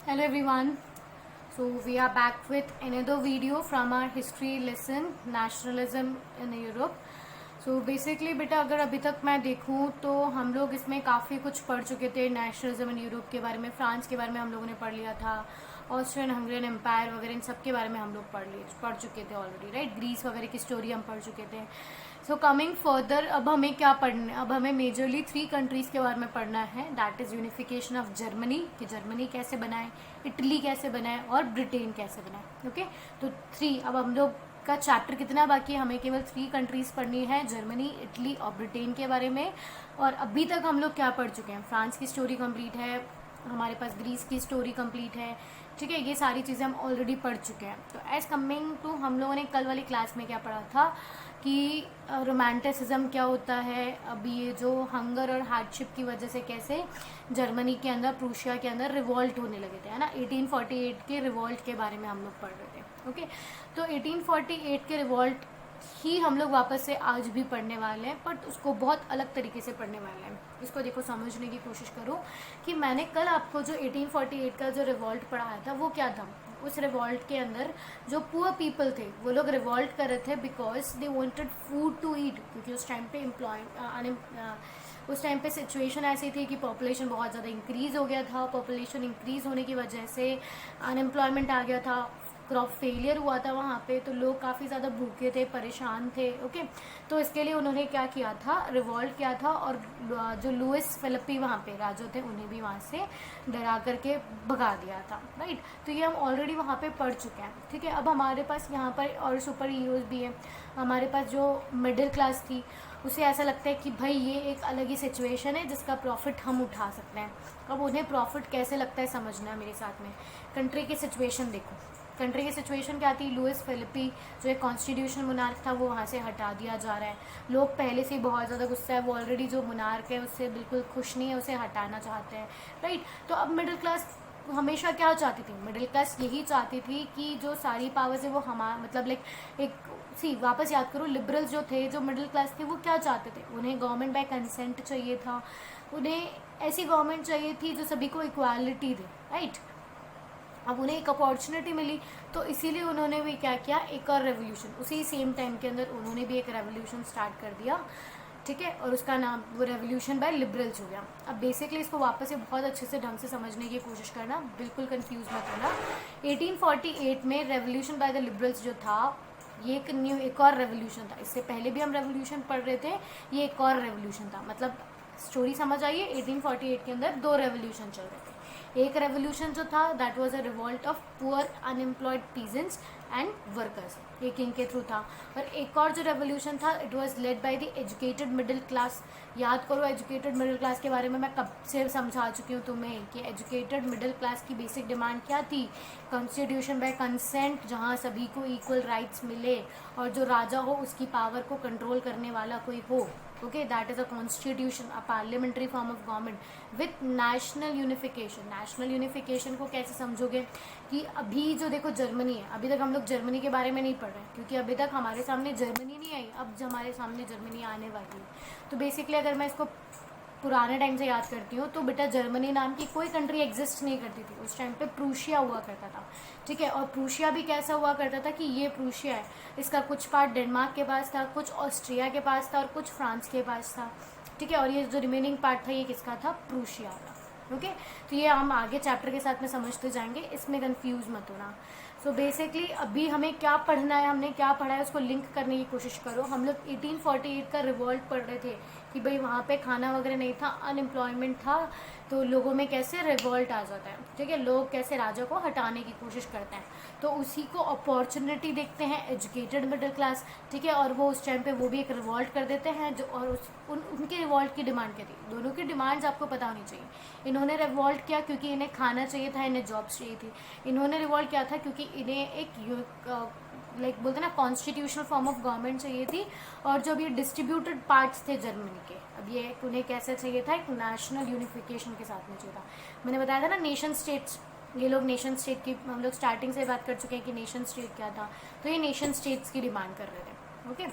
Hello everyone. So we are back with another video from our history lesson nationalism in Europe. So basically बेटा अगर अभी तक मैं देखूँ तो हम लोग इसमें काफ़ी कुछ पढ़ चुके थे नेशनलिज्म इन यूरोप के बारे में, फ्रांस के बारे में हम लोगों ने पढ़ लिया था, ऑस्ट्रियन हंगरियन एम्पायर वगैरह इन सब के बारे में हम लोग पढ़ चुके थे ऑलरेडी, राइट। ग्रीस वगैरह की स्टोरी हम पढ़ चुके थे। सो कमिंग फर्दर अब हमें क्या पढ़ना है, अब हमें मेजरली 3 कंट्रीज़ के बारे में पढ़ना है। That is unification of Germany, कि जर्मनी कैसे बनाए, इटली कैसे बनाए और ब्रिटेन कैसे बनाए। ओके, तो 3 अब हम लोग का चैप्टर कितना बाकी है, हमें केवल 3 कंट्रीज़ पढ़नी है, जर्मनी, इटली और ब्रिटेन के बारे में। और अभी तक हम लोग क्या पढ़ चुके हैं, फ्रांस की स्टोरी कंप्लीट है, हमारे पास ग्रीस की स्टोरी कंप्लीट है, ठीक है। ये सारी चीज़ें हम ऑलरेडी पढ़ चुके हैं। तो एज कमिंग टू हम लोगों ने कल वाली क्लास में क्या पढ़ा था कि रोमांटिसिज्म क्या होता है, अभी ये जो हंगर और हार्डशिप की वजह से कैसे जर्मनी के अंदर, प्रूशिया के अंदर रिवॉल्ट होने लगे थे, है ना। 1848 के रिवॉल्ट के बारे में हम लोग पढ़ रहे थे। ओके, तो 1848 के रिवॉल्ट ही हम लोग वापस से आज भी पढ़ने वाले हैं, बट उसको बहुत अलग तरीके से पढ़ने वाले हैं। इसको देखो, समझने की कोशिश करो कि मैंने कल आपको जो 1848 का जो रिवॉल्ट पढ़ाया था वो क्या था। उस रिवॉल्ट के अंदर जो पुअर पीपल थे वो लोग रिवॉल्ट कर रहे थे because they wanted food to eat, क्योंकि उस टाइम पे उस टाइम पे सिचुएशन ऐसी थी कि पॉपुलेशन बहुत ज़्यादा इंक्रीज़ हो गया था। पॉपुलेशन इंक्रीज़ होने की वजह से अनएम्प्लॉयमेंट आ गया था, क्रॉप फेलियर हुआ था वहाँ पे, तो लोग काफ़ी ज़्यादा भूखे थे, परेशान थे। ओके, तो इसके लिए उन्होंने क्या किया था, रिवॉल्ट किया था। और जो लुइस फिलिपी वहाँ पे राजा थे उन्हें भी वहाँ से डरा करके भगा दिया था, राइट। तो ये हम ऑलरेडी वहाँ पे पढ़ चुके हैं, ठीक है। अब हमारे पास यहाँ पर और सुपर हीरोज़ भी हैं। हमारे पास जो मिडिल क्लास थी उसे ऐसा लगता है कि भाई ये एक अलग ही सिचुएशन है जिसका प्रॉफिट हम उठा सकते हैं। अब उन्हें प्रॉफिट कैसे लगता है समझना है मेरे साथ में। कंट्री की सिचुएशन देखो, कंट्री की सिचुएशन क्या थी। लुइस फिलिपी जो एक कॉन्स्टिट्यूशनल मुनार्क था वो वहाँ से हटा दिया जा रहा है। लोग पहले से बहुत ज़्यादा गुस्सा है, वो ऑलरेडी जो मुनार्क है उससे बिल्कुल खुश नहीं है, उसे हटाना चाहते हैं, राइट। तो अब मिडिल क्लास हमेशा क्या चाहती थी, मिडिल क्लास यही चाहती थी कि जो सारी पावर्स है वो हमारा, मतलब लाइक एक वापस याद करो, लिबरल्स जो थे, जो मिडिल क्लास थे, वो क्या चाहते थे, उन्हें गवर्नमेंट बाय कंसेंट चाहिए था। उन्हें ऐसी गवर्नमेंट चाहिए थी जो सभी को इक्वालिटी दे, राइट। अब उन्हें एक अपॉर्चुनिटी मिली, तो इसीलिए उन्होंने भी क्या किया, एक और रेवोल्यूशन, उसी सेम टाइम के अंदर उन्होंने भी एक रेवोल्यूशन स्टार्ट कर दिया, ठीक है। और उसका नाम वो रेवोल्यूशन बाय लिबरल्स हो गया। अब बेसिकली इसको वापस से बहुत अच्छे से ढंग से समझने की कोशिश करना, बिल्कुल कंफ्यूज मत होना। 1848 में रेवोल्यूशन बाय द लिबरल्स जो था, ये एक और रेवोल्यूशन था। इससे पहले भी हम रेवोल्यूशन पढ़ रहे थे, ये एक और रेवोल्यूशन था। मतलब स्टोरी समझ आइए, 1848 के अंदर 2 रेवोल्यूशन चल रहे थे। एक रेवोल्यूशन जो था that was a revolt of poor unemployed peasants and workers, ये किंग के थ्रू था। और एक और जो रेवोल्यूशन था it was led by the educated middle class. याद करो, एजुकेटेड मिडिल क्लास के बारे में मैं कब से समझा चुकी हूँ तुम्हें कि एजुकेटेड मिडिल क्लास की बेसिक डिमांड क्या थी, कॉन्स्टिट्यूशन बाय कंसेंट, जहाँ सभी को इक्वल राइट्स मिले और जो राजा हो उसकी पावर को कंट्रोल करने वाला कोई हो। Okay, that is a constitution, a parliamentary form of government with national unification. National unification को कैसे समझोगे कि अभी जो देखो जर्मनी है, अभी तक हम लोग जर्मनी के बारे में नहीं पढ़ रहे हैं क्योंकि अभी तक हमारे सामने जर्मनी नहीं आई, अब हमारे सामने जर्मनी आने वाली है। तो बेसिकली अगर मैं इसको पुराने टाइम से याद करती हूँ तो बेटा जर्मनी नाम की कोई कंट्री एग्जिस्ट नहीं करती थी। उस टाइम पे प्रूशिया हुआ करता था, ठीक है। और प्रूशिया भी कैसा हुआ करता था कि ये प्रूशिया है, इसका कुछ पार्ट डेनमार्क के पास था, कुछ ऑस्ट्रिया के पास था और कुछ फ्रांस के पास था, ठीक है। और ये जो रिमेनिंग पार्ट था ये किसका था, प्रूशिया का। ओके, तो ये हम आगे चैप्टर के साथ में समझते जाएंगे, इसमें कंफ्यूज मत होना। सो बेसिकली अभी हमें क्या पढ़ना है, हमने क्या पढ़ा है उसको लिंक करने की कोशिश करो। हम लोग 1848 का रिवॉल्ट पढ़ रहे थे कि भाई वहाँ पे खाना वगैरह नहीं था, अनएम्प्लॉयमेंट था, तो लोगों में कैसे रिवॉल्ट आ जाता है, ठीक है। लोग कैसे राजा को हटाने की कोशिश करते हैं, तो उसी को अपॉर्चुनिटी देखते हैं एजुकेटेड मिडिल क्लास, ठीक है। और वो उस टाइम पे वो भी एक रिवॉल्ट कर देते हैं जो, और उनकी रिवॉल्ट की डिमांड क्या थी, दोनों की डिमांड्स आपको पता होनी चाहिए। इन्होंने रिवॉल्ट किया क्योंकि इन्हें खाना चाहिए था, इन्हें जॉब्स चाहिए थी। इन्होंने रिवॉल्ट किया था क्योंकि इन्हें एक लाइक बोलते ना कॉन्स्टिट्यूशनल फॉर्म ऑफ गवर्नमेंट चाहिए थी, और जो भी डिस्ट्रीब्यूटेड पार्ट्स थे जर्मनी के, अब ये उन्हें कैसे चाहिए था, एक नेशनल यूनिफिकेशन के साथ में चाहिए था। मैंने बताया था ना नेशन स्टेट्स, ये लोग नेशन स्टेट की, हम लोग स्टार्टिंग से बात कर चुके हैं कि नेशन स्टेट क्या था, तो ये नेशन स्टेट्स की डिमांड कर रहे थे। ओके,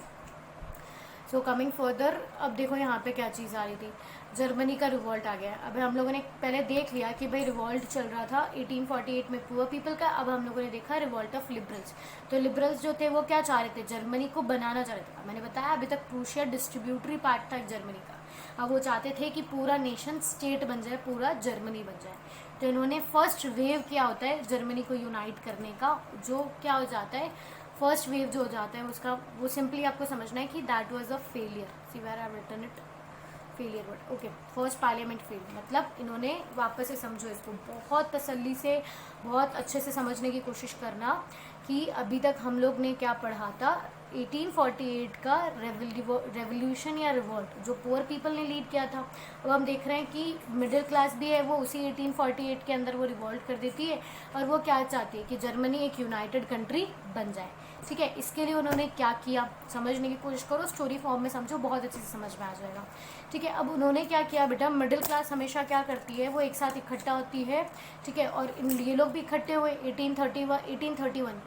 सो कमिंग फर्दर, अब देखो यहाँ पे क्या चीज़ आ रही थी, जर्मनी का रिवॉल्ट आ गया। अब हम लोगों ने पहले देख लिया कि भाई रिवॉल्ट चल रहा था 1848 में पुअर पीपल का। अब हम लोगों ने देखा रिवॉल्ट ऑफ लिबरल्स। तो लिबरल्स जो थे वो क्या चाह रहे थे, जर्मनी को बनाना चाह रहे थे। मैंने बताया अभी तक प्रूशिया डिस्ट्रीब्यूटरी पार्ट था जर्मनी का। अब वो चाहते थे कि पूरा नेशन स्टेट बन जाए, पूरा जर्मनी बन जाए। तो इन्होंने फर्स्ट वेव क्या होता है जर्मनी को यूनाइट करने का, जो क्या हो जाता है फर्स्ट वेव जो हो जाता है उसका, वो सिंपली आपको समझना है कि that was a failure. See where I have written it, failure word, okay. First parliament fail, मतलब इन्होंने वापस से समझो इसको, बहुत तसल्ली से बहुत अच्छे से समझने की कोशिश करना कि अभी तक हम लोग ने क्या पढ़ा था। 1848 का रेवोल्यूशन या रिवॉल्ट जो पुअर पीपल ने लीड किया था। अब हम देख रहे हैं कि मिडिल क्लास भी है वो उसी 1848 के अंदर वो रिवॉल्ट कर देती है, और वो क्या चाहती है कि जर्मनी एक यूनाइटेड कंट्री बन जाए। ठीक है, इसके लिए उन्होंने क्या किया समझने की कोशिश करो, स्टोरी फॉर्म में समझो, बहुत अच्छे से समझ में आ जाएगा। ठीक है, अब उन्होंने क्या किया बेटा, मिडिल क्लास हमेशा क्या करती है, वो एक साथ इकट्ठा होती है। ठीक है, और ये लोग भी इकट्ठे हुए 18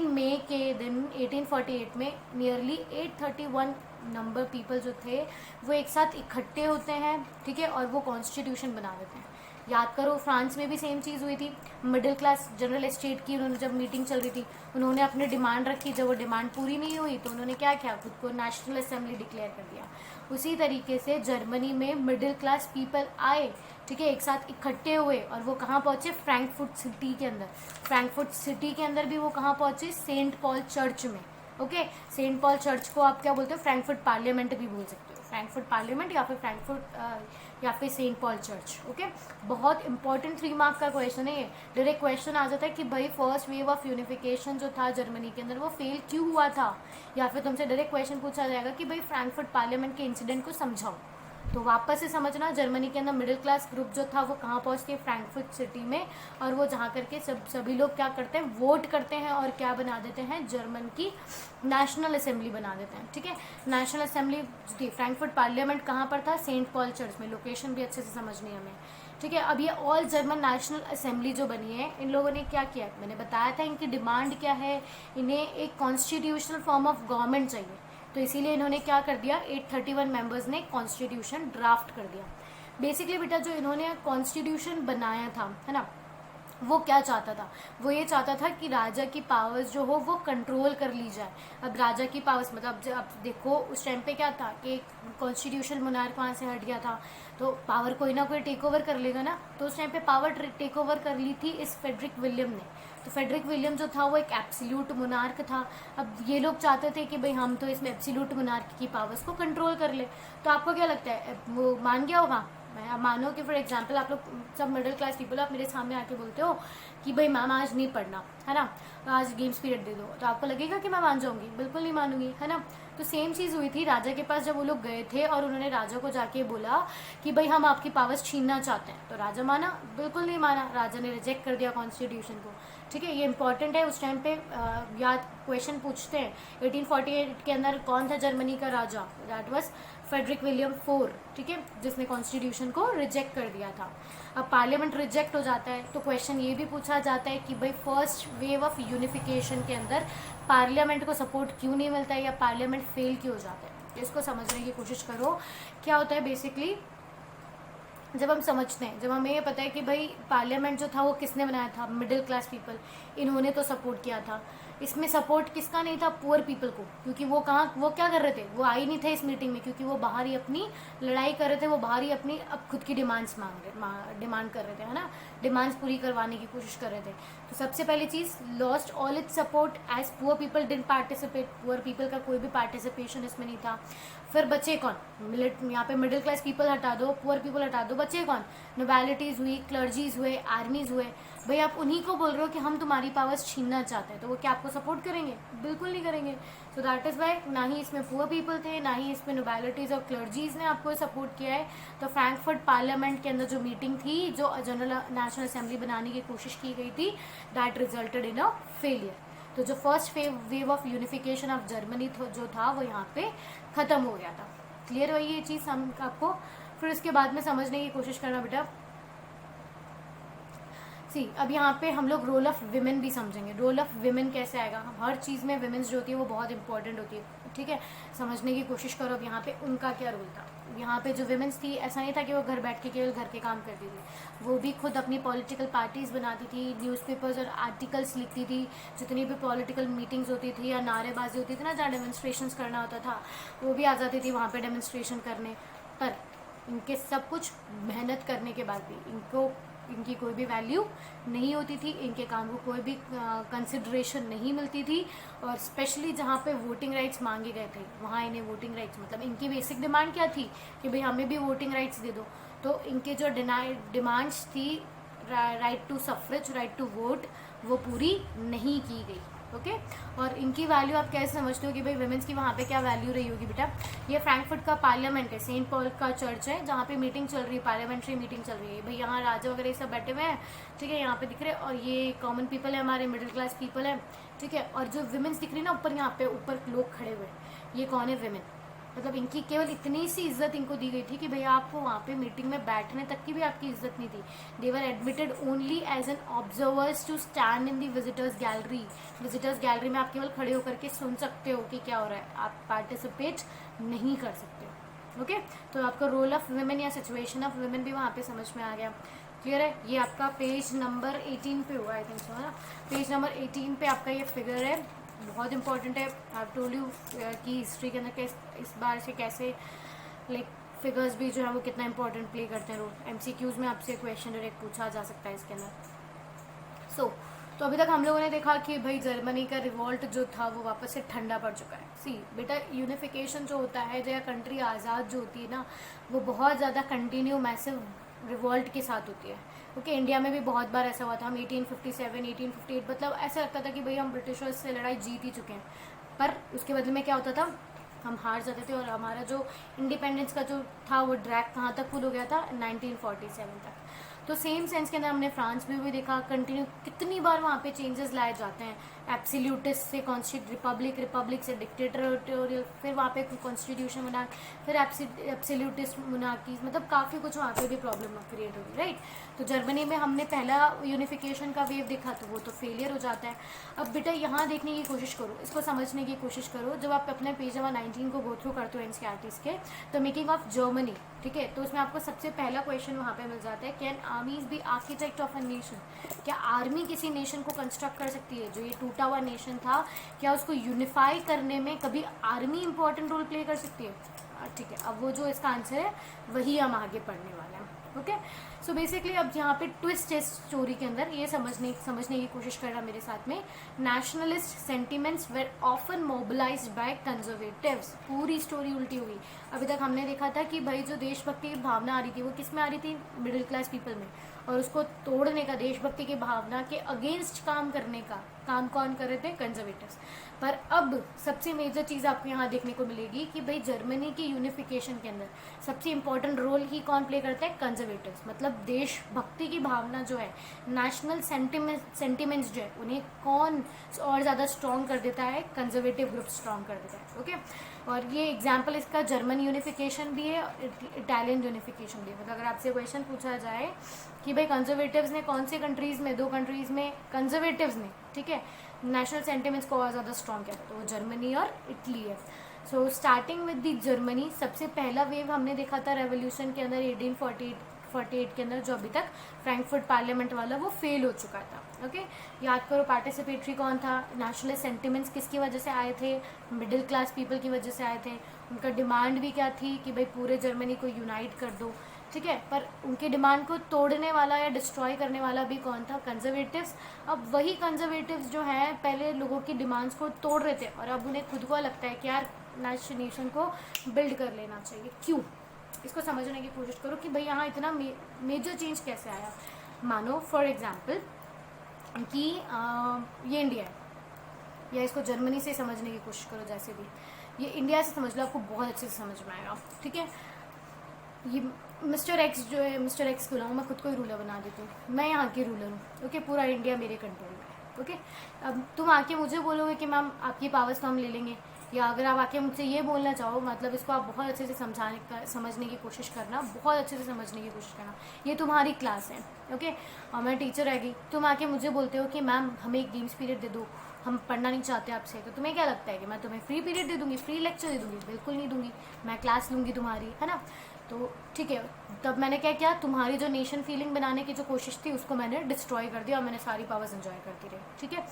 मई के दिन 1848 में नियरली 831 नंबर पीपल जो थे वो एक साथ इकट्ठे होते हैं। ठीक है, और वो कॉन्स्टिट्यूशन बना देते हैं। याद करो फ्रांस में भी सेम चीज़ हुई थी, मिडिल क्लास जनरल स्टेट की उन्होंने जब मीटिंग चल रही थी उन्होंने अपनी डिमांड रखी, जब वो डिमांड पूरी नहीं हुई तो उन्होंने क्या किया, खुद को नेशनल असेंबली डिक्लेयर कर दिया। उसी तरीके से जर्मनी में मिडिल क्लास पीपल आए, ठीक है, एक साथ इकट्ठे हुए, और वो कहाँ पहुँचे, फ्रैंकफर्ट सिटी के अंदर। फ्रैंकफर्ट सिटी के अंदर भी वो कहाँ पहुँचे, सेंट पॉल चर्च में। ओके, सेंट पॉल चर्च को आप क्या बोलते हो, फ्रैंकफर्ट पार्लियामेंट भी बोल सकते हो, फ्रैंकफर्ट पार्लियामेंट या फिर फ्रैंकफर्ट या फिर सेंट पॉल चर्च। ओके, बहुत इंपॉर्टेंट 3 मार्क का क्वेश्चन है ये। डायरेक्ट क्वेश्चन आ जाता है कि भाई फर्स्ट वेव ऑफ यूनिफिकेशन जो था जर्मनी के अंदर वो फेल क्यों हुआ था, या फिर तुमसे डायरेक्ट क्वेश्चन पूछा जाएगा कि भाई फ्रैंकफर्ट पार्लियामेंट के इंसिडेंट को समझाओ। तो वापस से समझना, जर्मनी के अंदर मिडिल क्लास ग्रुप जो था वो कहाँ पहुँचती है, फ्रैंकफर्ट सिटी में, और वो जहाँ करके सभी लोग क्या करते हैं, वोट करते हैं और क्या बना देते हैं, जर्मन की नेशनल असेंबली बना देते हैं। ठीक है, नेशनल असेंबली थी, फ्रैंकफर्ट पार्लियामेंट कहाँ पर था, सेंट पॉल चर्च में। लोकेशन भी अच्छे से समझनी है हमें। ठीक है, अब ये ऑल जर्मन नेशनल असेंबली जो बनी है, इन लोगों ने क्या किया, मैंने बताया था इनकी डिमांड क्या है, इन्हें एक कॉन्स्टिट्यूशनल फॉर्म ऑफ गवर्नमेंट चाहिए। तो इसीलिए इन्होंने क्या कर दिया, 831 मेंबर्स ने कॉन्स्टिट्यूशन ड्राफ्ट कर दिया। बेसिकली बेटा जो इन्होंने कॉन्स्टिट्यूशन बनाया था, है ना, वो क्या चाहता था, वो ये चाहता था कि राजा की पावर्स जो हो वो कंट्रोल कर ली जाए। अब राजा की पावर्स मतलब अब देखो उस टाइम पे क्या था कि कॉन्स्टिट्यूशन मोनार्क वहाँ से हट गया था, तो पावर कोई ना कोई टेक ओवर कर लेगा ना। तो उस टाइम पे पावर टेक ओवर कर ली थी इस फेडरिक विलियम ने। तो फेडरिक विलियम जो था वो एक एब्सोल्यूट मोनार्क था। अब ये लोग चाहते थे कि भाई हम तो इसमें एब्सोल्यूट मोनार्क की पावर्स को कंट्रोल कर ले। तो आपको क्या लगता है वो मान गया होगा? मैं मानो कि फॉर एग्जांपल आप लोग सब मिडिल क्लास पीपल आप मेरे सामने आके बोलते हो कि भाई मैम आज नहीं पढ़ना, है ना, आज गेम्स पीरियड दे दो, तो आपको लगेगा कि मैं मान जाऊंगी? बिल्कुल नहीं मानूंगी, है ना। तो सेम चीज़ हुई थी राजा के पास, जब वो लोग गए थे और उन्होंने राजा को जाके बोला कि भाई हम आपकी पावर्स छीनना चाहते हैं, तो राजा माना? बिल्कुल नहीं माना, राजा ने रिजेक्ट कर दिया कॉन्स्टिट्यूशन को। ठीक है, ये इंपॉर्टेंट है, उस टाइम पे याद क्वेश्चन पूछते हैं 1848 के अंदर कौन था जर्मनी का राजा, दैट वाज फेडरिक विलियम 4, ठीक है, जिसने कॉन्स्टिट्यूशन को रिजेक्ट कर दिया था। अब पार्लियामेंट रिजेक्ट हो जाता है तो क्वेश्चन ये भी पूछा जाता है कि भाई फर्स्ट वेव ऑफ यूनिफिकेशन के अंदर पार्लियामेंट को सपोर्ट क्यों नहीं मिलता है या पार्लियामेंट फेल क्यों हो जाता है। इसको समझने की कोशिश करो, क्या होता है बेसिकली जब हम समझते हैं, जब हमें ये पता है कि भाई पार्लियामेंट जो था वो किसने बनाया था, मिडिल क्लास पीपल, इन्होंने तो सपोर्ट किया था। इसमें सपोर्ट किसका नहीं था, पुअर पीपल को, क्योंकि वो क्या कर रहे थे, वो आए नहीं थे इस मीटिंग में, क्योंकि वो बाहर ही अपनी लड़ाई कर रहे थे, वो बाहर ही अपनी अब खुद की डिमांड कर रहे थे, है ना, डिमांड्स पूरी करवाने की कोशिश कर रहे थे। तो सबसे पहली चीज़, lost all its support as poor people didn't participate, poor people का कोई भी पार्टिसिपेशन इसमें नहीं था। फिर बचे कौन, यहाँ पे मिडिल क्लास पीपल हटा दो, पुअर पीपल हटा दो, बचे कौन, नोबैलिटीज़ हुई, क्लर्जीज हुए, आर्मीज हुए। भाई आप उन्हीं को बोल रहे हो कि हम तुम्हारी पावर्स छीनना चाहते हैं, तो वो क्या आपको सपोर्ट करेंगे? बिल्कुल नहीं करेंगे। सो दैट इज़ वाई ना ही इसमें पुअर पीपल थे, ना ही इसमें नोबैलिटीज़ और क्लर्जीज ने आपको सपोर्ट किया है। तो फ्रैंकफर्ट पार्लियामेंट के अंदर जो मीटिंग थी, जो जनरल नेशनल असेंबली बनाने की कोशिश की गई थी, that resulted in a failure. तो जो first wave of unification of Germany जो था वो यहाँ पे ख़त्म हो गया था। क्लियर हुई ये चीज़ आपको? फिर इसके बाद में समझने की कोशिश करना बेटा सी अब यहाँ पे हम लोग रोल ऑफ विमेन भी समझेंगे। रोल ऑफ विमेन कैसे आएगा, हर चीज़ में विमेन्स जो होती है वो बहुत इंपॉर्टेंट होती है, ठीक है। समझने की कोशिश करो अब यहाँ पे उनका क्या रोल था। यहाँ पे जो विमेन्स थी, ऐसा नहीं था कि वो घर बैठ के केवल घर के काम करती थी, वो भी खुद अपनी पॉलिटिकल पार्टीज बनाती थी, न्यूज़पेपर्स और आर्टिकल्स लिखती थी, जितनी भी पॉलिटिकल मीटिंग्स होती थी या नारेबाजी होती थी ना, जहाँ डेमोन्स्ट्रेशन करना होता था, वो भी आ जाती थी वहाँ पे डेमोन्स्ट्रेशन करने। पर इनके सब कुछ मेहनत करने के बाद भी इनकी कोई भी वैल्यू नहीं होती थी, इनके काम को कोई भी कंसिडरेशन नहीं मिलती थी। और स्पेशली जहाँ पे वोटिंग राइट्स मांगे गए थे, वहाँ इन्हें वोटिंग राइट्स, मतलब इनकी बेसिक डिमांड क्या थी कि भाई हमें भी वोटिंग राइट्स दे दो। तो इनके जो डिमांड्स थी, right to suffrage, right to vote, वो पूरी नहीं की गई। ओके और इनकी वैल्यू आप कैसे समझते हो कि भाई वुमेन्स की वहाँ पे क्या वैल्यू रही होगी बेटा। ये फ्रैंकफर्ट का पार्लियामेंट है, सेंट पॉल का चर्च है, जहाँ पे मीटिंग चल रही है, पार्लियामेंट्री मीटिंग चल रही है। भाई यहाँ राजा वगैरह सब बैठे हुए हैं, ठीक है, यहाँ पे दिख रहे हैं, और ये कॉमन पीपल है, हमारे मिडिल क्लास पीपल है, ठीक है। और जो वुमेन्स दिख रही है ना ऊपर, यहाँ पे ऊपर लोग खड़े हुए हैं, ये कौन है, वुमेन। मतलब इनकी केवल इतनी सी इज्जत इनको दी गई थी कि भैया आपको वहाँ पे मीटिंग में बैठने तक की भी आपकी इज्जत नहीं थी। They were admitted only as an observers to stand in the visitors gallery. Visitors gallery में आप केवल खड़े होकर के सुन सकते हो कि क्या हो रहा है, आप पार्टिसिपेट नहीं कर सकते हो। ओके तो आपका रोल ऑफ वुमेन या सिचुएशन ऑफ वुमेन भी वहाँ पे समझ में आ गया। क्लियर है। ये आपका पेज नंबर 18 पे हुआ, आई थिंक सो, है ना। पेज नंबर 18 पे आपका ये फिगर है, बहुत इंपॉर्टेंट है। आई टोल्ड यू कि हिस्ट्री के अंदर इस बार से कैसे लाइक फिगर्स भी जो है वो कितना इंपॉर्टेंट प्ले करते हैं रोल। एमसीक्यूज में आपसे क्वेश्चन डायरेक्ट पूछा जा सकता है इसके अंदर। तो अभी तक हम लोगों ने देखा कि भाई जर्मनी का रिवॉल्ट जो था वो वापस से ठंडा पड़ चुका है। सी बेटा, यूनिफिकेशन जो होता है, जो कंट्री आज़ाद जो होती है ना, वो बहुत ज़्यादा कंटिन्यू मैसिव रिवॉल्ट के साथ होती है। ओके इंडिया में भी बहुत बार ऐसा हुआ था। हम 1857, 1858, मतलब ऐसा लगता था कि भाई हम ब्रिटिशर्स से लड़ाई जीत ही चुके हैं, पर उसके बदले में क्या होता था, हम हार जाते थे। और हमारा जो इंडिपेंडेंस का जो था वो ड्रैग कहाँ तक फुल हो गया था, 1947 तक। तो सेम सेंस के अंदर हमने फ्रांस में भी देखा, कंटिन्यू कितनी बार वहाँ पे चेंजेस लाए जाते हैं। एब्सोल्यूटिस्ट से रिपब्लिक, रिपब्लिक से डिक्टेटोरियल, फिर वहाँ पे कॉन्स्टिट्यूशन बना, फिर एब्सोल्यूटिस्ट मोनार्कीज, मतलब काफ़ी कुछ वहाँ पे भी प्रॉब्लम क्रिएट होगी, राइट। तो जर्मनी में हमने पहला यूनिफिकेशन का वेव देखा, तो वो तो फेलियर हो जाता है। अब बेटा यहाँ देखने की कोशिश करो, इसको समझने की कोशिश करो। जब आप अपने पेज नंबर 19 को गो थ्रू करते हो एनसीईआरटीज़ के, तो मेकिंग ऑफ जर्मनी, ठीक है, तो उसमें आपको सबसे पहला क्वेश्चन वहाँ पे मिल जाता है, can armies be architect of a nation. क्या आर्मी किसी नेशन को कंस्ट्रक्ट कर सकती है। जो ये टूटा हुआ नेशन था, क्या उसको यूनिफाई करने में कभी आर्मी इंपॉर्टेंट रोल प्ले कर सकती है। ठीक है, अब वो जो इसका आंसर है वही हम आगे पढ़ने वाले हैं। ओके सो बेसिकली अब यहाँ पे ट्विस्ट है स्टोरी के अंदर, ये समझने की कोशिश करना मेरे साथ में। Nationalist sentiments were often mobilised by conservatives. पूरी स्टोरी उल्टी हुई। अभी तक हमने देखा था कि भाई जो देशभक्ति की भावना आ रही थी वो किस में आ रही थी, मिडिल क्लास पीपल में, और उसको तोड़ने का, देशभक्ति की भावना के अगेंस्ट काम करने का काम कौन कर रहे थे, कंजर्वेटिव्स। पर अब सबसे मेजर चीज़ आपको यहाँ देखने को मिलेगी कि भाई जर्मनी की यूनिफिकेशन के अंदर सबसे इंपॉर्टेंट रोल ही कौन प्ले करता है, कंजर्वेटिव्स। मतलब देशभक्ति की भावना जो है, नेशनल सेंटिमेंट्स जो है, उन्हें कौन और ज़्यादा स्ट्रॉन्ग कर देता है, कंजर्वेटिव ग्रुप स्ट्रॉन्ग कर देता है। ओके और ये एग्जाम्पल इसका जर्मन यूनिफिकेशन भी है, इटालियन यूनिफिकेशन भी है। मतलब अगर आपसे क्वेश्चन पूछा जाए कि भाई कंजर्वेटिव्स ने कौन से कंट्रीज़ में, 2 कंट्रीज़ में कंजर्वेटिव्स ने, ठीक है, नेशनल सेंटिमेंट्स को और ज़्यादा स्ट्रॉन्ग किया था, तो वो जर्मनी और इटली है। So starting with the Germany, सबसे पहला वेव हमने देखा था रेवोल्यूशन के अंदर 1848 के अंदर, जो अभी तक फ्रैंकफर्ट पार्लियामेंट वाला वो फेल हो चुका था। ओके याद करो, पार्टिसिपेटरी कौन था, नेशनलिस्ट सेंटिमेंट्स किसकी वजह से आए थे, मिडिल क्लास पीपल की वजह से आए थे। उनका डिमांड भी क्या थी कि भाई पूरे जर्मनी को यूनाइट कर दो, ठीक है। पर उनके डिमांड को तोड़ने वाला या डिस्ट्रॉय करने वाला भी कौन था, कंजर्वेटिव्स। अब वही कंजर्वेटिव्स जो हैं पहले लोगों की डिमांड्स को तोड़ रहे थे, और अब उन्हें खुद को लगता है कि यार नेशन को बिल्ड कर लेना चाहिए। क्यों, इसको समझने की कोशिश करो कि भाई यहाँ इतना मेजर चेंज कैसे आया। मानो फॉर एग्जाम्पल कि ये इंडिया है, या इसको जर्मनी से समझने की कोशिश करो, जैसे भी ये इंडिया से समझ लो, आपको बहुत अच्छे से समझ में आएगा, ठीक है। ये मिस्टर एक्स जो है, मिस्टर एक्स को लाऊँ, मैं खुद को ही रूलर बना देती हूँ, मैं यहाँ की रूलर हूँ, ओके, पूरा इंडिया मेरे कंट्रोल में है। ओके अब तुम आके मुझे बोलोगे कि मैम आपकी पावर्स तो हम ले लेंगे, या अगर आप आके मुझसे ये बोलना चाहो, मतलब इसको आप बहुत अच्छे से समझने की कोशिश करना, बहुत अच्छे से समझने की कोशिश करना। ये तुम्हारी क्लास है, ओके, और मैं टीचर रहेगी, तुम आके मुझे बोलते हो कि मैम हमें एक गेम्स पीरियड दे दो, हम पढ़ना नहीं चाहते आपसे, तो तुम्हें क्या लगता है कि मैं तुम्हें फ्री पीरियड दे दूंगी, फ्री लेक्चर दे दूंगी? बिल्कुल नहीं दूंगी, मैं क्लास लूँगी तुम्हारी, है ना। तो ठीक है, तब मैंने क्या किया, तुम्हारी जो नेशन फीलिंग बनाने की जो कोशिश थी उसको मैंने डिस्ट्रॉय कर दिया और मैंने सारी पावर्स एंजॉय करती रही, ठीक है।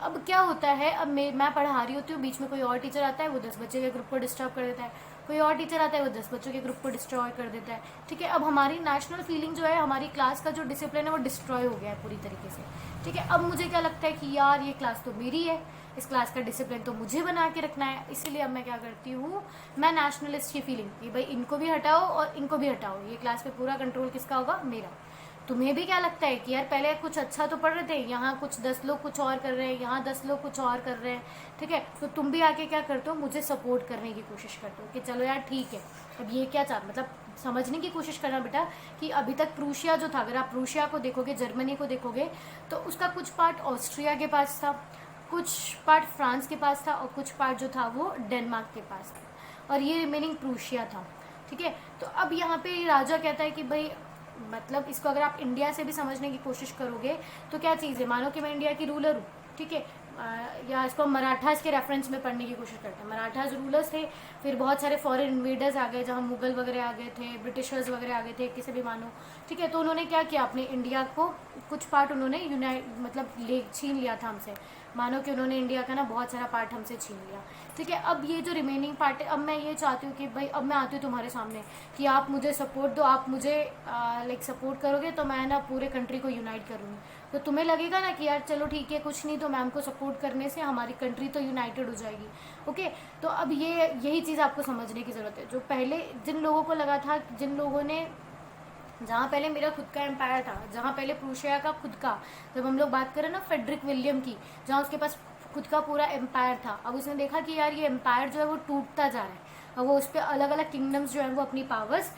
अब क्या होता है, अब मैं पढ़ा रही होती हूँ, बीच में कोई और टीचर आता है, वो 10 बच्चे के ग्रुप को डिस्टर्ब कर देता है, कोई और टीचर आता है वो 10 बच्चों के ग्रुप को डिस्ट्रॉय कर देता है, ठीक है। अब हमारी नेशनल फीलिंग जो है, हमारी क्लास का जो डिसिप्लिन है वो डिस्ट्रॉय हो गया है पूरी तरीके से, ठीक है। अब मुझे क्या लगता है कि यार ये क्लास तो मेरी है, इस क्लास का डिसिप्लिन तो मुझे बना के रखना है, इसीलिए अब मैं क्या करती हूँ, मैं नेशनलिस्ट की फीलिंग कि भाई इनको भी हटाओ और इनको भी हटाओ, ये क्लास पे पूरा कंट्रोल किसका होगा, मेरा। तुम्हें भी क्या लगता है कि यार पहले कुछ अच्छा तो पढ़ रहे थे, यहाँ कुछ 10 लोग कुछ और कर रहे हैं, यहाँ 10 लोग कुछ और कर रहे हैं, ठीक है, तो तुम भी आके क्या करते हो, मुझे सपोर्ट करने की कोशिश करते हो कि चलो यार ठीक है, अब ये क्या मतलब समझने की कोशिश करना बेटा कि अभी तक प्रूशिया जो था, अगर आप प्रूशिया को देखोगे, जर्मनी को देखोगे, तो उसका कुछ पार्ट ऑस्ट्रिया के पास था, कुछ पार्ट फ्रांस के पास था और कुछ पार्ट जो था वो डेनमार्क के पास था, और ये रिमेनिंग प्रूशिया था, ठीक है। तो अब यहाँ पे राजा कहता है कि भाई मतलब इसको अगर आप इंडिया से भी समझने की कोशिश करोगे तो क्या चीज़ है, मानो कि मैं इंडिया की रूलर हूँ, ठीक है, या इसको मराठास के रेफरेंस में पढ़ने की कोशिश करते हैं। मराठास रूलर्स थे, फिर बहुत सारे फॉरेन इन्वेडर्स आ गए, जहाँ मुगल वगैरह आ गए थे, ब्रिटिशर्स वगैरह आ गए थे, किसी भी मानो, ठीक है। तो उन्होंने क्या किया, अपने इंडिया को कुछ पार्ट उन्होंने मतलब छीन लिया था हमसे, मानो कि उन्होंने इंडिया का ना बहुत सारा पार्ट हमसे छीन लिया, ठीक है। अब ये जो रिमेनिंग पार्ट है, अब मैं ये चाहती हूँ कि भाई अब मैं आती हूँ तुम्हारे सामने कि आप मुझे सपोर्ट दो, आप मुझे सपोर्ट करोगे तो मैं ना पूरे कंट्री को यूनाइट करूँगी। तो तुम्हें लगेगा ना कि यार चलो ठीक है, कुछ नहीं तो मैम को सपोर्ट करने से हमारी कंट्री तो यूनाइटेड हो जाएगी, ओके। तो अब यही चीज़ आपको समझने की ज़रूरत है। जो पहले जिन लोगों को लगा था, जिन लोगों ने, जहाँ पहले मेरा खुद का एम्पायर था, जहाँ पहले प्रूशिया का खुद का, जब हम लोग बात करें ना फ्रेडरिक विलियम की, जहाँ उसके पास खुद का पूरा एम्पायर था, अब उसने देखा कि यार ये एम्पायर जो है वो टूटता जा रहा है, अब वो उस पर अलग अलग किंगडम्स जो है वो अपनी पावर्स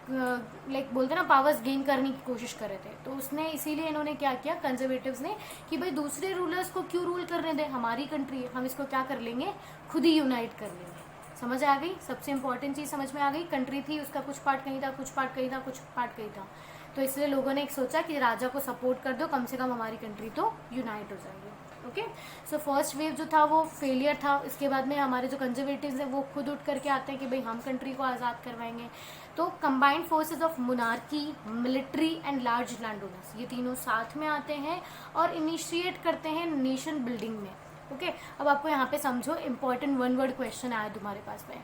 बोलते ना पावर्स गेन करने की कोशिश कर रहे थे। तो उसने इसीलिए इन्होंने क्या किया, कंजर्वेटिव्स ने, कि भाई दूसरे रूलर्स को क्यों रूल करने दें, हमारी कंट्री है, हम इसको क्या कर लेंगे, खुद ही यूनाइट कर लेंगे। समझ आ गई, सबसे इंपॉर्टेंट चीज़ समझ में आ गई। कंट्री थी, उसका कुछ पार्ट कहीं था, कुछ पार्ट कहीं था, कुछ पार्ट कहीं था, तो इसलिए लोगों ने एक सोचा कि राजा को सपोर्ट कर दो, कम से कम हमारी कंट्री तो यूनाइट हो जाएगी, ओके। सो फर्स्ट वेव जो था वो फेलियर था। इसके बाद में हमारे जो कंजर्वेटिव्स हैं वो खुद उठ करके आते हैं कि भाई हम कंट्री को आज़ाद करवाएंगे। तो combined forces of monarchy, military and large land owners, ये तीनों साथ में आते हैं और इनिशिएट करते हैं नेशन बिल्डिंग में, ओके। अब आपको यहाँ पे समझो, इंपॉर्टेंट वन वर्ड क्वेश्चन आया तुम्हारे पास में,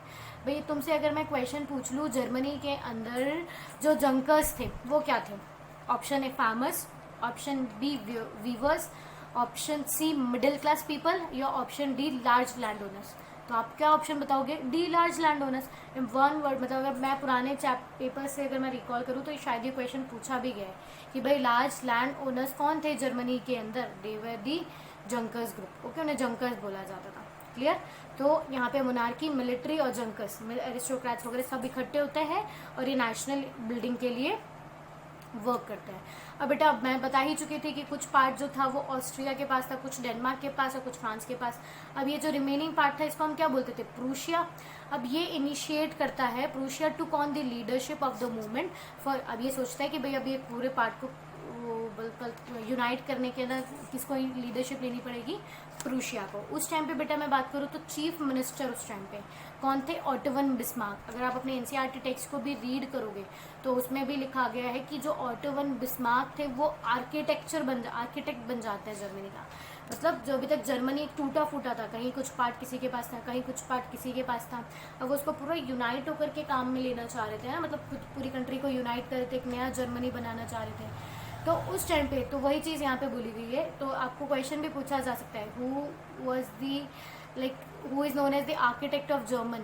भाई तुमसे अगर मैं क्वेश्चन पूछ लूँ, जर्मनी के अंदर जो जंकर्स थे वो क्या थे? Option A farmers, option B weavers, option C middle class people, या option D large land owners. तो आप क्या ऑप्शन बताओगे? D large land owners. In one word, मतलब अगर मैं पुराने पेपर से अगर मैं रिकॉल करूँ तो शायद ये क्वेश्चन पूछा भी गया है कि भाई लार्ज लैंड ओनर्स कौन थे जर्मनी के अंदर? दे वर दी जंकर्स ग्रुप, ओके, उन्हें जंकर्स बोला जाता था, क्लियर। तो यहाँ पे मोनार्की, मिलिट्री और जंकर्स, एरिस्टोक्रेट्स वगैरह सब इकट्ठे होते हैं और ये नेशनल बिल्डिंग के लिए वर्क करते हैं। अब बेटा मैं बता ही चुकी थी कि कुछ पार्ट जो था वो ऑस्ट्रिया के पास था, कुछ डेनमार्क के पास और कुछ फ्रांस के पास। अब ये जो रिमेनिंग पार्ट था इसको हम क्या बोलते थे? प्रूशिया। अब ये इनिशिएट करता है, Prussia took on the leadership of the movement for, अब ये सोचता है कि भाई अब ये पूरे पार्ट को यूनाइट करने के अंदर किसको लीडरशिप लेनी पड़ेगी? प्रूशिया को। उस टाइम पे बेटा मैं बात करूँ तो चीफ मिनिस्टर उस टाइम पे कौन थे? Otto von Bismarck. अगर आप अपने एनसीईआरटी टेक्स्ट को भी रीड करोगे तो उसमें भी लिखा गया है कि जो ऑटोवन बिस्मार्क थे वो आर्किटेक्ट बन जाते हैं जर्मनी का। मतलब जो अभी तक जर्मनी एक टूटा फूटा था, कहीं कुछ पार्ट किसी के पास था, कहीं कुछ पार्ट किसी के पास था, अब वो उसको पूरा यूनाइट होकर के काम में लेना चाह रहे थे ना, मतलब पूरी कंट्री को यूनाइट कर रहे थे, एक नया जर्मनी बनाना चाह रहे थे। तो उस टाइम पे तो वही चीज़ यहाँ पे बोली गई है। तो आपको क्वेश्चन भी पूछा जा सकता है, who is known as the architect of German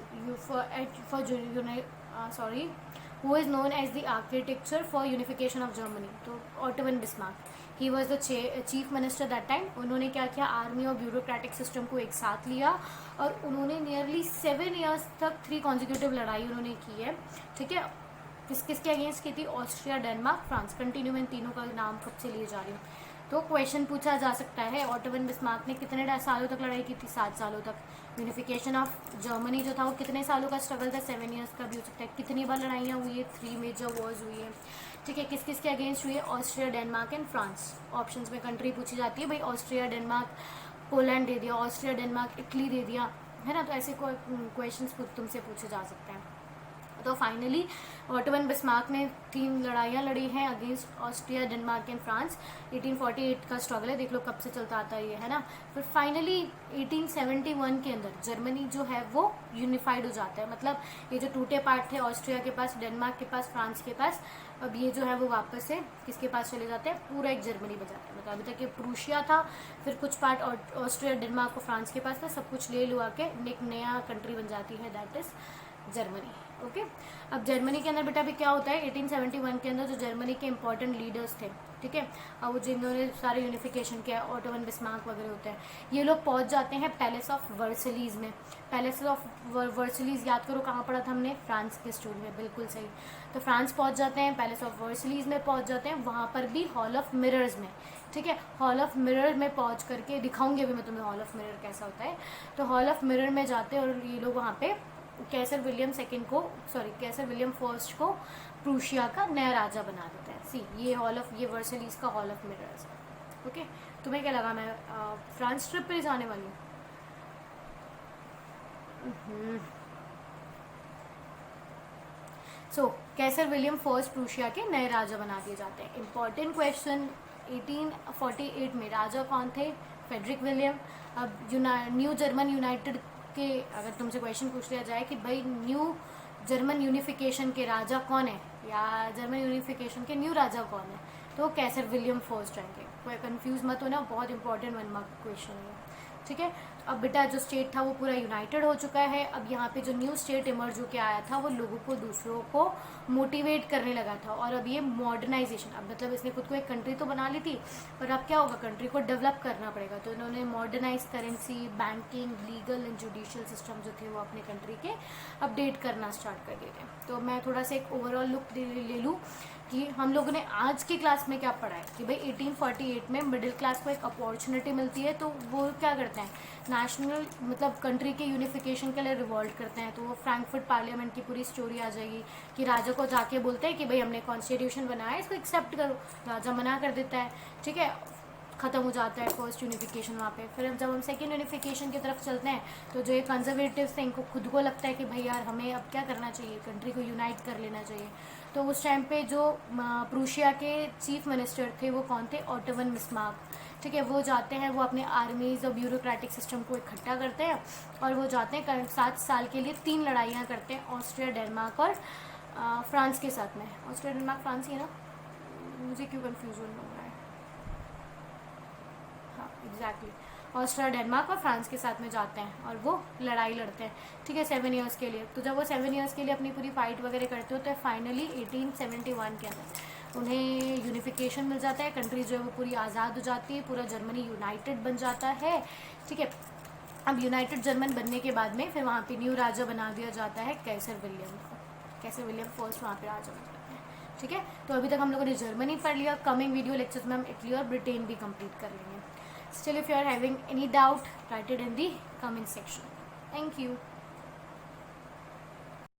who is known as the architecture for unification of Germany? तो Otto von Bismarck, he was the chief minister that time. उन्होंने क्या किया? आर्मी और ब्यूरोक्रेटिक सिस्टम को एक साथ लिया और उन्होंने नियरली 7 ईयर्स तक 3 कॉन्जिक्यूटिव लड़ाई उन्होंने की है, ठीक है। किसके अगेंस्ट की थी? Austria, Denmark, France. कंटिन्यू में इन तीनों का नाम कब से लिए जा रही हूँ। तो क्वेश्चन पूछा जा सकता है, ऑटो वन बिस्मार्क ने कितने सालों तक लड़ाई की थी? 7 सालों तक। यूनिफिकेशन ऑफ जर्मनी जो था वो कितने सालों का स्ट्रगल था? 7 ईयर्स का भी हो सकता है। कितनी बार लड़ाइयाँ हुई है? 3 मेजर वॉर्स हुई है। ठीक है, किस किस के अगेंस्ट हुई है? Austria, Denmark and France. Options में कंट्री पूछी जाती है भाई, ऑस्ट्रिया, डेनमार्क, पोलैंड दे दिया, ऑस्ट्रिया, डेनमार्क, इटली दे दिया, है ना। तो ऐसे क्वेश्चंस तुमसे पूछे जा सकते हैं। तो फाइनली ऑटो वन बिस्मार्क ने 3 लड़ाइयाँ लड़ी हैं against Austria, Denmark and France. 1848 का स्ट्रगल है, देख लो कब से चलता आता है ना। फिर फाइनली 1871 के अंदर जर्मनी जो है वो यूनिफाइड हो जाता है। मतलब ये जो टूटे पार्ट थे ऑस्ट्रिया के पास, डेनमार्क के पास, फ्रांस के पास, अब ये जो है वो वापस से किसके पास चले जाते हैं? पूरा एक जर्मनी बन जाता है। मतलब अभी तक ये प्रूशिया था, फिर कुछ पार्ट ऑस्ट्रिया, डेनमार्क और फ्रांस के पास था, सब कुछ ले लुआ के एक नया कंट्री बन जाती है, दैट इज जर्मनी। ओके, अब जर्मनी के अंदर बेटा भी क्या होता है? 1871 के अंदर जो जर्मनी के इंपॉर्टेंट लीडर्स थे, ठीक है, अब वो जिन्होंने सारे यूनिफिकेशन किया, ऑटो वन बिस्मार्क वगैरह होते हैं, ये लोग पहुंच जाते हैं पैलेस ऑफ वर्सलीज में। पैलेस ऑफ वर्सलीज याद करो कहाँ पढ़ा था हमने? फ्रांस के स्टोरी में, बिल्कुल सही। तो फ्रांस पहुंच जाते हैं, पैलेस ऑफ वर्सलीज में पहुंच जाते हैं, वहाँ पर भी हॉल ऑफ मिरर्स में, ठीक है, हॉल ऑफ मिरर में पहुंच करके दिखाऊंगी अभी मैं तुम्हें हॉल ऑफ मिरर कैसा होता है। तो हॉल ऑफ मिरर में जाते हैं और ये लोग वहाँ पे कैसर विलियम फर्स्ट को प्रूशिया का नया राजा बना देता है। सी ये वर्सलीज का हॉल ऑफ मिरर्स है। ओके, तुम्हें क्या लगा मैं फ्रांस ट्रिप पे जाने वाली हूँ? सो कैसर विलियम फर्स्ट प्रूशिया के नए राजा बना दिए जाते हैं। इंपॉर्टेंट क्वेश्चन, 1848 में राजा कौन थे? Frederick William. अब न्यू जर्मन यूनाइटेड के अगर तुमसे क्वेश्चन पूछ लिया जाए कि भाई न्यू जर्मन यूनिफिकेशन के राजा कौन है, या जर्मन यूनिफिकेशन के न्यू राजा कौन है, तो कैसर विलियम फर्स्ट रहेंगे। कोई कंफ्यूज मत होना, बहुत इंपॉर्टेंट 1 मार्क क्वेश्चन है, ठीक है। अब बेटा जो स्टेट था वो पूरा यूनाइटेड हो चुका है। अब यहाँ पे जो न्यू स्टेट इमर्ज होकर आया था वो लोगों को, दूसरों को मोटिवेट करने लगा था। और अब ये मॉडर्नाइजेशन, अब मतलब इसने खुद को एक कंट्री तो बना ली थी, पर अब क्या होगा? कंट्री को डेवलप करना पड़ेगा। तो इन्होंने modernise currency, banking, legal and judicial system जो थे वो अपने कंट्री के अपडेट करना स्टार्ट कर दिए थे। तो मैं थोड़ा सा एक ओवरऑल लुक ले लूँ कि हम लोगों ने आज की क्लास में क्या पढ़ा है कि भाई 1848 में मिडिल क्लास को एक अपॉर्चुनिटी मिलती है, तो वो क्या करते हैं? नेशनल मतलब कंट्री के यूनिफिकेशन के लिए रिवॉल्ट करते हैं। तो वो फ्रैंकफर्ट पार्लियामेंट की पूरी स्टोरी आ जाएगी कि राजा को जाके बोलते हैं कि भाई हमने कॉन्स्टिट्यूशन बनाया है, इसको एक्सेप्ट करो। राजा मना कर देता है, ठीक है, ख़त्म हो जाता है फर्स्ट यूनिफिकेशन वहाँ पे। फिर जब हम सेकेंड यूनिफिकेशन की तरफ चलते हैं तो जो ये कंजर्वेटिव्स थे इनको खुद को लगता है कि भाई यार हमें अब क्या करना चाहिए, कंट्री को यूनाइट कर लेना चाहिए। तो उस टाइम पे जो प्रूशिया के चीफ मिनिस्टर थे वो कौन थे? ऑटो वन बिस्मार्क, ठीक है। वो जाते हैं, वो अपने आर्मीज और ब्यूरोक्रेटिक सिस्टम को इकट्ठा करते हैं और वो जाते हैं 7 साल के लिए 3 लड़ाइयाँ करते हैं ऑस्ट्रिया, डेनमार्क और फ्रांस के साथ में। ऑस्ट्रिया, डेनमार्क, फ्रांस ही है ना, मुझे क्यों कन्फ्यूजन हो रहा है? हाँ एग्जैक्टली, ऑस्ट्रिया, डेनमार्क और फ्रांस के साथ में जाते हैं और वो लड़ाई लड़ते हैं, ठीक है, 7 ईयर्स के लिए। तो जब वो 7 ईयर्स के लिए अपनी पूरी फाइट वगैरह करते हो तो फाइनली 1871 के अंदर उन्हें यूनिफिकेशन मिल जाता है। कंट्री जो है वो पूरी आज़ाद हो जाती है, पूरा जर्मनी यूनाइटेड बन जाता है, ठीक है। अब यूनाइटेड जर्मन बनने के बाद में फिर वहाँ पे न्यू राजा बना दिया जाता है कैसर विलियम को। कैसर विलियम फर्स्ट वहाँ पे राजा बन जाते हैं, ठीक है। तो अभी तक हम लोगों ने जर्मनी पढ़ लिया। कमिंग वीडियो लेक्चर्स में हम इटली और ब्रिटेन भी कंप्लीट कर लेंगे। Still, if you are having any doubt, write it in the comment section. Thank you.